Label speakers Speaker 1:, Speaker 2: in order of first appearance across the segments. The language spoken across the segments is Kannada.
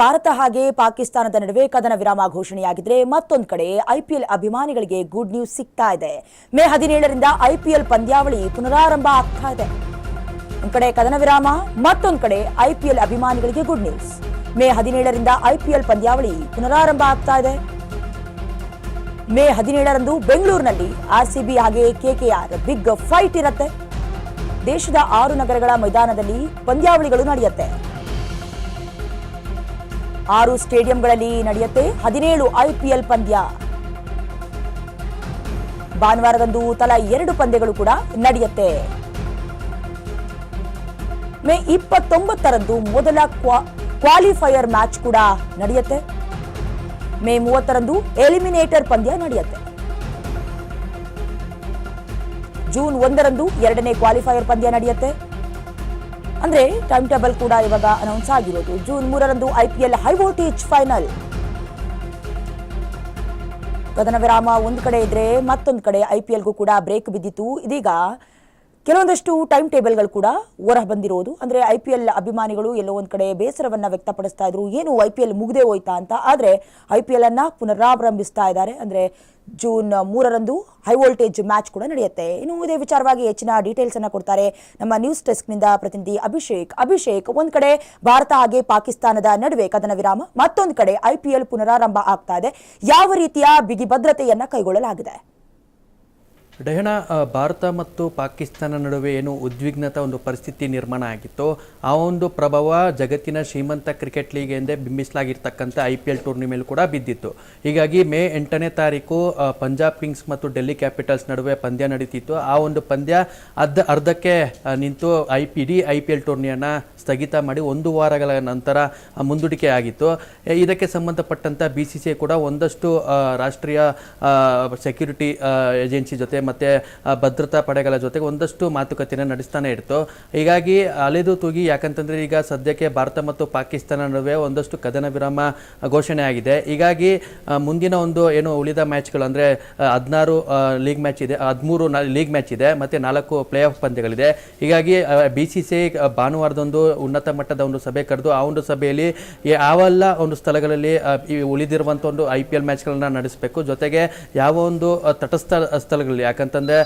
Speaker 1: ಭಾರತ ಹಾಗೆ ಪಾಕಿಸ್ತಾನದ ನಡುವೆ ಕದನ ವಿರಾಮ ಘೋಷಣೆಯಾಗಿದ್ರೆ ಮತ್ತೊಂದು ಕಡೆ ಐಪಿಎಲ್ ಅಭಿಮಾನಿಗಳಿಗೆ ಗುಡ್ ನ್ಯೂಸ್ ಸಿಗ್ತಾ ಇದೆ. ಮೇ 17ರಿಂದ ಐಪಿಎಲ್ ಪಂದ್ಯಾವಳಿ ಪುನರಾರಂಭ ಆಗ್ತಾ ಇದೆ. ಒಂದು ಕಡೆ ಕದನ ವಿರಾಮ, ಮತ್ತೊಂದು ಕಡೆ ಐಪಿಎಲ್ ಅಭಿಮಾನಿಗಳಿಗೆ ಗುಡ್ ನ್ಯೂಸ್. ಮೇ 17ರಿಂದ ಐಪಿಎಲ್ ಪಂದ್ಯಾವಳಿ ಪುನರಾರಂಭ ಆಗ್ತಾ ಇದೆ. ಮೇ 17ರಂದು ಬೆಂಗಳೂರಿನಲ್ಲಿ ಆರ್ಸಿಬಿ ಹಾಗೆ ಕೆಕೆಆರ್ ಬಿಗ್ ಫೈಟ್ ಇರುತ್ತೆ. ದೇಶದ 6 ನಗರಗಳ ಮೈದಾನದಲ್ಲಿ ಪಂದ್ಯಾವಳಿಗಳು ನಡೆಯುತ್ತೆ. 6 ಸ್ಟೇಡಿಯಂಗಳಲ್ಲಿ ನಡೆಯುತ್ತೆ 17 ಐಪಿಎಲ್ ಪಂದ್ಯ. ಭಾನುವಾರದಂದು ತಲಾ 2 ಪಂದ್ಯಗಳು ಕೂಡ ನಡೆಯುತ್ತೆ. ಮೇ 29ರಂದು ಮೊದಲ ಕ್ವಾಲಿಫೈಯರ್ ಮ್ಯಾಚ್ ಕೂಡ ನಡೆಯುತ್ತೆ. ಮೇ 30ರಂದು ಎಲಿಮಿನೇಟರ್ ಪಂದ್ಯ ನಡೆಯುತ್ತೆ. ಜೂನ್ 1ರಂದು 2ನೇ ಕ್ವಾಲಿಫೈಯರ್ ಪಂದ್ಯ ನಡೆಯುತ್ತೆ. ಅಂದ್ರೆ ಟೈಮ್ ಟೇಬಲ್ ಕೂಡ ಇವಾಗ ಅನೌನ್ಸ್ ಆಗಿರೋದು. ಜೂನ್ 3ರಂದು ಐಪಿಎಲ್ ಹೈ ವೋಲ್ಟೇಜ್ ಫೈನಲ್. ಕದನ ವಿರಾಮ ಒಂದು ಕಡೆ ಇದ್ರೆ ಮತ್ತೊಂದು ಕಡೆ ಐಪಿಎಲ್ಗೂ ಕೂಡ ಬ್ರೇಕ್ ಬಿದ್ದಿತ್ತು. ಇದೀಗ ಕೆಲವೊಂದಷ್ಟು ಟೈಮ್ ಟೇಬಲ್ಗಳು ಕೂಡ ಹೊರ ಬಂದಿರೋದು. ಅಂದ್ರೆ ಐಪಿಎಲ್ ಅಭಿಮಾನಿಗಳು ಎಲ್ಲೋ ಒಂದ್ ಕಡೆ ಬೇಸರವನ್ನ ವ್ಯಕ್ತಪಡಿಸ್ತಾ ಇದ್ರು, ಏನು ಐಪಿಎಲ್ ಮುಗ್ದೇ ಹೋಯ್ತಾ ಅಂತ. ಆದ್ರೆ ಐಪಿಎಲ್ ಅನ್ನ ಪುನರಾರಂಭಿಸ್ತಾ ಇದ್ದಾರೆ. ಅಂದ್ರೆ ಜೂನ್ 3ರಂದು ಹೈ ವೋಲ್ಟೇಜ್ ಮ್ಯಾಚ್ ಕೂಡ ನಡೆಯುತ್ತೆ. ಇನ್ನು ಇದೇ ವಿಚಾರವಾಗಿ ಹೆಚ್ಚಿನ ಡೀಟೇಲ್ಸ್ ಅನ್ನ ಕೊಡ್ತಾರೆ ನಮ್ಮ ನ್ಯೂಸ್ ಡೆಸ್ಕ್ ನಿಂದ ಪ್ರತಿನಿಧಿ ಅಭಿಷೇಕ್. ಒಂದ್ ಕಡೆ ಭಾರತ ಹಾಗೆ ಪಾಕಿಸ್ತಾನದ ನಡುವೆ ಕದನ ವಿರಾಮ, ಮತ್ತೊಂದು ಕಡೆ ಐಪಿಎಲ್ ಪುನರಾರಂಭ ಆಗ್ತಾ ಇದೆ. ಯಾವ ರೀತಿಯ ಬಿಗಿ ಭದ್ರತೆಯನ್ನ ಕೈಗೊಳ್ಳಲಾಗಿದೆ?
Speaker 2: ಡಯನಾ, ಭಾರತ ಮತ್ತು ಪಾಕಿಸ್ತಾನ ನಡುವೆ ಏನು ಉದ್ವಿಗ್ನತ ಒಂದು ಪರಿಸ್ಥಿತಿ ನಿರ್ಮಾಣ ಆಗಿತ್ತು, ಆ ಒಂದು ಪ್ರಭಾವ ಜಗತ್ತಿನ ಶ್ರೀಮಂತ ಕ್ರಿಕೆಟ್ ಲೀಗ್ ಎಂದೇ ಬಿಂಬಿಸಲಾಗಿರ್ತಕ್ಕಂಥ ಐಪಿಎಲ್ ಟೂರ್ನಿ ಮೇಲೆ ಕೂಡ ಬಿದ್ದಿತ್ತು. ಹೀಗಾಗಿ ಮೇ 8ನೇ ತಾರೀಕು ಪಂಜಾಬ್ ಕಿಂಗ್ಸ್ ಮತ್ತು ಡೆಲ್ಲಿ ಕ್ಯಾಪಿಟಲ್ಸ್ ನಡುವೆ ಪಂದ್ಯ ನಡೀತಿತ್ತು. ಆ ಒಂದು ಪಂದ್ಯ ಅರ್ಧಕ್ಕೆ ನಿಂತು ಇಡೀ ಐಪಿಎಲ್ ಟೂರ್ನಿಯನ್ನು ಸ್ಥಗಿತ ಮಾಡಿ 1 ವಾರಗಳ ನಂತರ ಮುಂದೂಡಿಕೆ ಆಗಿತ್ತು. ಇದಕ್ಕೆ ಸಂಬಂಧಪಟ್ಟಂಥ BCCI ಕೂಡ ಒಂದಷ್ಟು ರಾಷ್ಟ್ರೀಯ ಸೆಕ್ಯೂರಿಟಿ ಏಜೆನ್ಸಿ ಜೊತೆ ಮತ್ತು ಭದ್ರತಾ ಪಡೆಗಳ ಜೊತೆಗೆ ಒಂದಷ್ಟು ಮಾತುಕತೆಯನ್ನು ನಡೆಸ್ತಾನೆ ಇತ್ತು. ಹೀಗಾಗಿ ಅಲೆದು ತೂಗಿ, ಯಾಕಂತಂದರೆ ಈಗ ಸದ್ಯಕ್ಕೆ ಭಾರತ ಮತ್ತು ಪಾಕಿಸ್ತಾನ ನಡುವೆ ಒಂದಷ್ಟು ಕದನ ವಿರಾಮ ಘೋಷಣೆ ಆಗಿದೆ. ಹೀಗಾಗಿ ಮುಂದಿನ ಒಂದು ಏನು ಉಳಿದ ಮ್ಯಾಚ್ಗಳು ಅಂದರೆ 16 ಲೀಗ್ ಮ್ಯಾಚ್ ಇದೆ, 13 ಲೀಗ್ ಮ್ಯಾಚ್ ಇದೆ ಮತ್ತು 4 ಪ್ಲೇ ಆಫ್ ಪಂದ್ಯಗಳಿದೆ. ಹೀಗಾಗಿ BCCI ಭಾನುವಾರದೊಂದು ಉನ್ನತ ಮಟ್ಟದ ಒಂದು ಸಭೆ ಕರೆದು ಆ ಒಂದು ಸಭೆಯಲ್ಲಿ ಯಾವೆಲ್ಲ ಒಂದು ಸ್ಥಳಗಳಲ್ಲಿ ಉಳಿದಿರುವಂಥ ಒಂದು IPL ಮ್ಯಾಚ್ಗಳನ್ನ ನಡೆಸಬೇಕು, ಜೊತೆಗೆ ಯಾವ ಒಂದು ತಟಸ್ಥ ಸ್ಥಳಗಳಲ್ಲಿ, ಯಾಕಂತಂದರೆ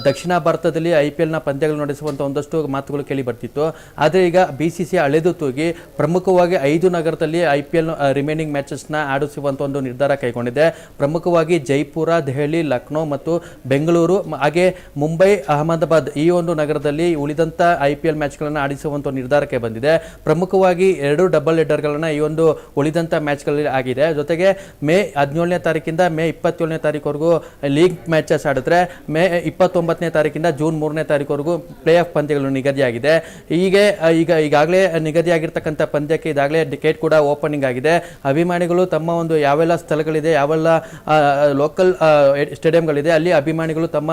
Speaker 2: ದಕ್ಷಿಣ ಭಾರತದಲ್ಲಿ IPLನ ಪಂದ್ಯಗಳು ನಡೆಸುವಂಥ ಒಂದಷ್ಟು ಮಾತುಗಳು ಕೇಳಿ ಬರ್ತಿತ್ತು. ಆದರೆ ಈಗ BCCI ಅಳೆದು ತೂಗಿ ಪ್ರಮುಖವಾಗಿ 5 ನಗರದಲ್ಲಿ IPL ರಿಮೈನಿಂಗ್ ಮ್ಯಾಚಸ್ನ ಆಡಿಸುವಂಥ ಒಂದು ನಿರ್ಧಾರ ಕೈಗೊಂಡಿದೆ. ಪ್ರಮುಖವಾಗಿ ಜೈಪುರ, ದೆಹಲಿ, ಲಕ್ನೋ ಮತ್ತು ಬೆಂಗಳೂರು ಹಾಗೆ ಮುಂಬೈ, ಅಹಮದಾಬಾದ್ ಈ ಒಂದು ನಗರದಲ್ಲಿ ಉಳಿದಂಥ IPL ಮ್ಯಾಚ್ಗಳನ್ನು ಆಡಿಸುವಂಥ ನಿರ್ಧಾರಕ್ಕೆ ಬಂದಿದೆ. ಪ್ರಮುಖವಾಗಿ 2 ಡಬಲ್ ಹೆಡರ್ಗಳನ್ನು ಈ ಒಂದು ಉಳಿದಂಥ ಮ್ಯಾಚ್ಗಳಲ್ಲಿ ಆಗಿದೆ. ಜೊತೆಗೆ ಮೇ 17ನೇ ತಾರೀಕಿಂದ ಮೇ 27ನೇ ತಾರೀಕುವರೆಗೂ ಲೀಗ್ ಮ್ಯಾಚಸ್ ಆಡಿದ್ರೆ ಮೇ 29ನೇ ತಾರೀಕಿಂದ ಜೂನ್ 3ನೇ ತಾರೀಕುವರೆಗೂ ಪ್ಲೇ ಆಫ್ ಪಂದ್ಯಗಳು ನಿಗದಿಯಾಗಿದೆ. ಈಗಾಗಲೇ ನಿಗದಿಯಾಗಿರ್ತಕ್ಕಂಥ ಪಂದ್ಯಕ್ಕೆ ಈಗಾಗಲೇ ಟಿಕೆಟ್ ಕೂಡ ಓಪನಿಂಗ್ ಆಗಿದೆ. ಅಭಿಮಾನಿಗಳು ತಮ್ಮ ಒಂದು ಯಾವೆಲ್ಲ ಸ್ಥಳಗಳಿದೆ, ಯಾವೆಲ್ಲ ಲೋಕಲ್ ಸ್ಟೇಡಿಯಂಗಳಿದೆ, ಅಲ್ಲಿ ಅಭಿಮಾನಿಗಳು ತಮ್ಮ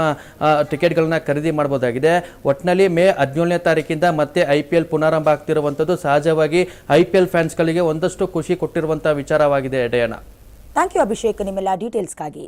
Speaker 2: ಟಿಕೆಟ್ಗಳನ್ನ ಖರೀದಿ ಮಾಡಬಹುದಾಗಿದೆ. ಒಟ್ಟಿನಲ್ಲಿ ಮೇ 17ನೇ ತಾರೀಕಿಂದ ಮತ್ತೆ IPL ಪುನರಾರಂಭ ಆಗ್ತಿರುವಂಥದ್ದು ಸಹಜವಾಗಿ IPL ಫ್ಯಾನ್ಸ್ಗಳಿಗೆ ಒಂದಷ್ಟು ಖುಷಿ ಕೊಟ್ಟಿರುವಂತಹ ವಿಚಾರವಾಗಿದೆ. ಡಯಾನಾ,
Speaker 1: ಥ್ಯಾಂಕ್ ಯು ಅಭಿಷೇಕ್ ನಿಮ್ಮೆಲ್ಲ ಡೀಟೇಲ್ಸ್ಗಾಗಿ.